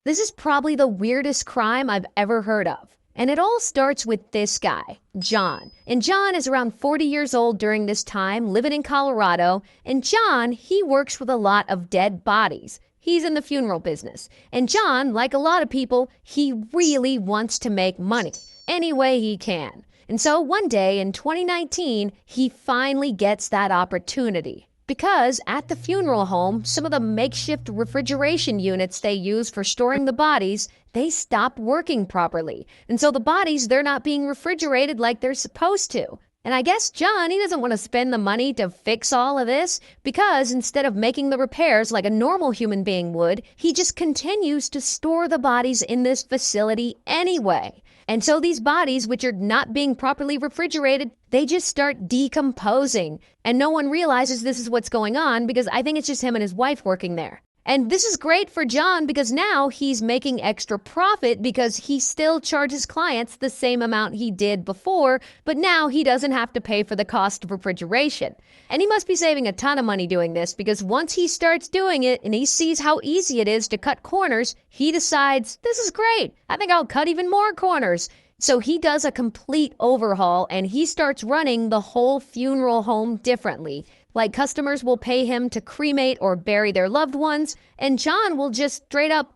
This is probably the weirdest crime I've ever heard of. And it all starts with this guy, Jon. And Jon is around 40 years old during this time, living in Colorado. And Jon, he works with a lot of dead bodies. He's in the funeral business. And Jon, like a lot of people, he really wants to make money any way he can. And so one day in 2019, he finally gets that opportunity. Because at the funeral home, some of the makeshift refrigeration units they use for storing the bodies, they stopped working properly. And so the bodies, they're not being refrigerated like they're supposed to. And I guess Jon, he doesn't want to spend the money to fix all of this because instead of making the repairs like a normal human being would, he just continues to store the bodies in this facility anyway. And so these bodies, which are not being properly refrigerated, they just start decomposing. And no one realizes this is what's going on because I think it's just him and his wife working there. And this is great for Jon because now he's making extra profit because he still charges clients the same amount he did before, but now he doesn't have to pay for the cost of refrigeration. And he must be saving a ton of money doing this because once he starts doing it and he sees how easy it is to cut corners, he decides, this is great. I think I'll cut even more corners. So he does a complete overhaul and he starts running the whole funeral home differently. Like customers will pay him to cremate or bury their loved ones, and Jon will just straight up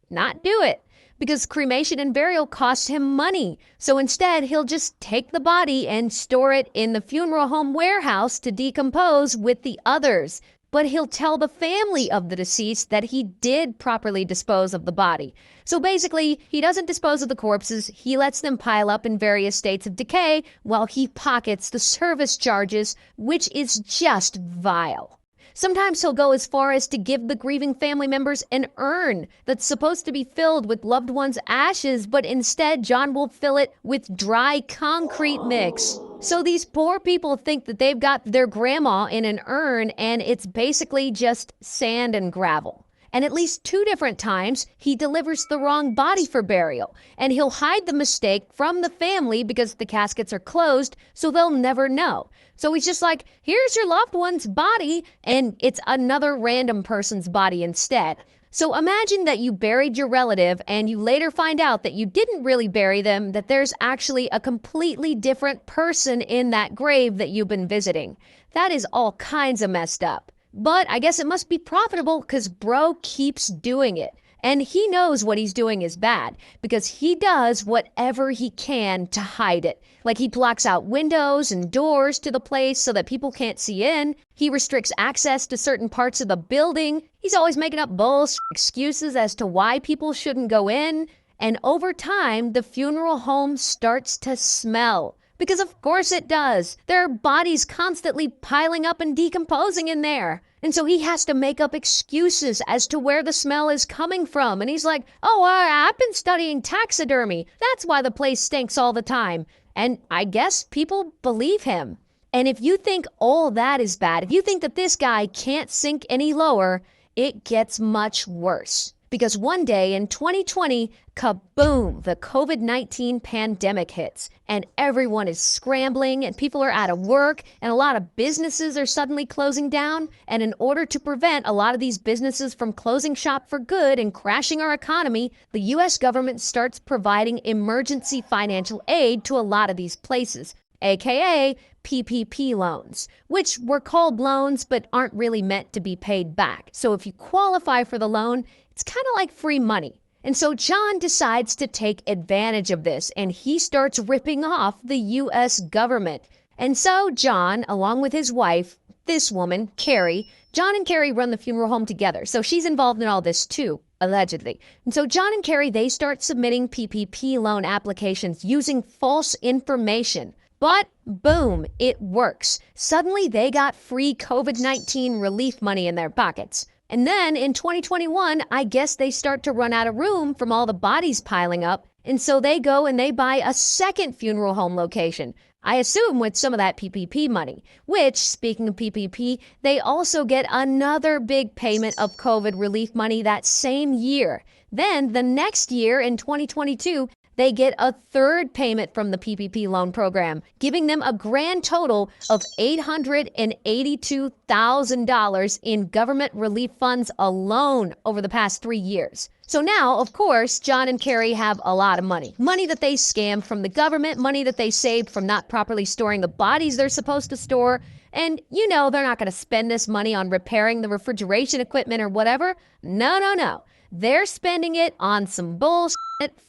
not do it because cremation and burial costs him money. So instead, he'll just take the body and store it in the funeral home warehouse to decompose with the others. But he'll tell the family of the deceased that he did properly dispose of the body. So basically, he doesn't dispose of the corpses, he lets them pile up in various states of decay while he pockets the service charges, which is just vile. Sometimes he'll go as far as to give the grieving family members an urn that's supposed to be filled with loved ones' ashes, but instead Jon will fill it with dry concrete mix. So these poor people think that they've got their grandma in an urn and it's basically just sand and gravel. And at least 2 different times, he delivers the wrong body for burial. And he'll hide the mistake from the family because the caskets are closed, so they'll never know. So he's just like, here's your loved one's body, and it's another random person's body instead. So imagine that you buried your relative and you later find out that you didn't really bury them, that there's actually a completely different person in that grave that you've been visiting. That is all kinds of messed up. But I guess it must be profitable because bro keeps doing it. And he knows what he's doing is bad because he does whatever he can to hide it. Like he blocks out windows and doors to the place so that people can't see in. He restricts access to certain parts of the building. He's always making up bullshit excuses as to why people shouldn't go in. And over time, the funeral home starts to smell. Because of course it does. There are bodies constantly piling up and decomposing in there. And so he has to make up excuses as to where the smell is coming from. And he's like, oh, I've been studying taxidermy. That's why the place stinks all the time. And I guess people believe him. And if you think all that is bad, if you think that this guy can't sink any lower, it gets much worse. Because one day in 2020, kaboom, the COVID-19 pandemic hits and everyone is scrambling and people are out of work and a lot of businesses are suddenly closing down. And in order to prevent a lot of these businesses from closing shop for good and crashing our economy, the U.S. government starts providing emergency financial aid to a lot of these places, aka PPP loans, which were called loans but aren't really meant to be paid back. So if you qualify for the loan, it's kind of like free money. And so Jon decides to take advantage of this and he starts ripping off the U.S. government. And so Jon, along with his wife, this woman, Carrie, Jon and Carrie run the funeral home together. So she's involved in all this too, allegedly. And so Jon and Carrie, they start submitting PPP loan applications using false information. But boom, it works. Suddenly they got free COVID-19 relief money in their pockets. And then in 2021, I guess they start to run out of room from all the bodies piling up. And so they go and they buy a second funeral home location. I assume with some of that PPP money, which, speaking of PPP, they also get another big payment of COVID relief money that same year. Then the next year in 2022, they get a third payment from the PPP loan program, giving them a grand total of $882,000 in government relief funds alone over the past 3 years. So now, of course, Jon and Carrie have a lot of money. Money that they scammed from the government, money that they saved from not properly storing the bodies they're supposed to store. And you know they're not going to spend this money on repairing the refrigeration equipment or whatever. No, no, no. They're spending it on some bullshit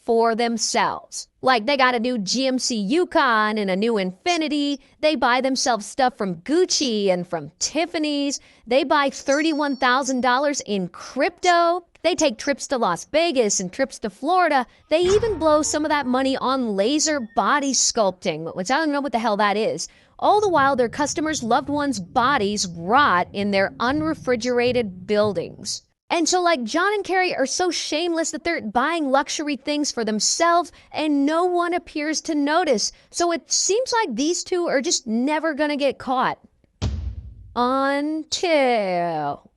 for themselves. Like they got a new GMC Yukon and a new Infiniti. They buy themselves stuff from Gucci and from Tiffany's. They buy $31,000 in crypto. They take trips to Las Vegas and trips to Florida. They even blow some of that money on laser body sculpting, which I don't know what the hell that is. All the while, their customers' loved ones' bodies rot in their unrefrigerated buildings. And so, like, Jon and Carrie are so shameless that they're buying luxury things for themselves and no one appears to notice. So it seems like these two are just never gonna get caught. Until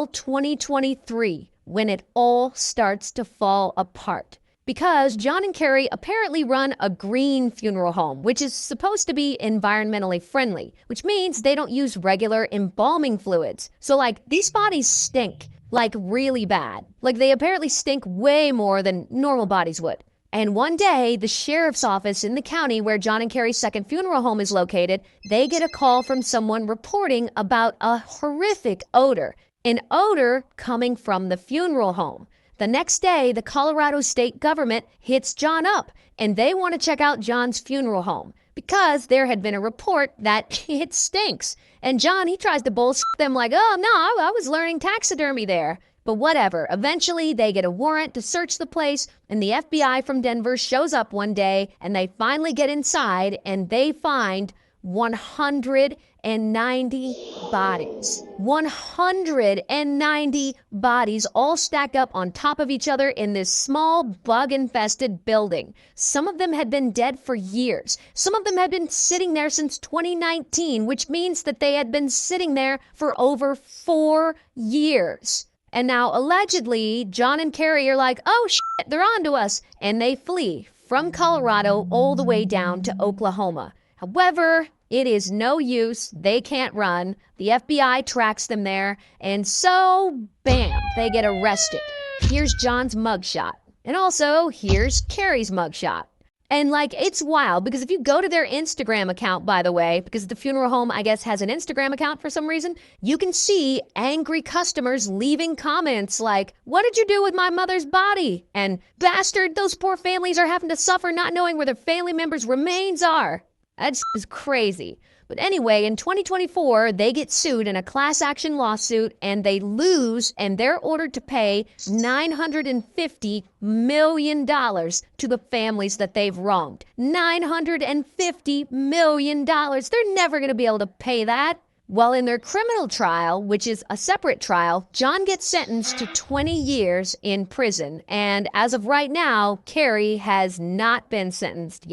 2023, when it all starts to fall apart. Because Jon and Carrie apparently run a green funeral home, which is supposed to be environmentally friendly, which means they don't use regular embalming fluids. So, like, these bodies stink, like, really bad. Like, they apparently stink way more than normal bodies would. And one day, the sheriff's office in the county where Jon and Carrie's second funeral home is located, they get a call from someone reporting about a horrific odor. An odor coming from the funeral home. The next day, the Colorado state government hits Jon up, and they want to check out Jon's funeral home because there had been a report that it stinks. And Jon, he tries to bullshit them like, oh, no, I was learning taxidermy there. But whatever. Eventually, they get a warrant to search the place, and the FBI from Denver shows up one day, and they finally get inside, and they find 190 bodies. 190 bodies all stacked up on top of each other in this small bug-infested building. Some of them had been dead for years. Some of them had been sitting there since 2019, which means that they had been sitting there for over 4 years. And now, allegedly, Jon and Carrie are like, oh shit, they're on to us. And they flee from Colorado all the way down to Oklahoma. However, it is no use. They can't run. The FBI tracks them there. And so, bam, they get arrested. Here's Jon's mugshot. And also, here's Carrie's mugshot. And like, it's wild because if you go to their Instagram account, by the way, because the funeral home, I guess, has an Instagram account for some reason, you can see angry customers leaving comments like, what did you do with my mother's body? And bastard, those poor families are having to suffer not knowing where their family members' remains are. That is crazy. But anyway, in 2024, they get sued in a class action lawsuit and they lose, and they're ordered to pay $950 million to the families that they've wronged. $950 million. They're never going to be able to pay that. While in their criminal trial, which is a separate trial, Jon gets sentenced to 20 years in prison. And as of right now, Carrie has not been sentenced yet.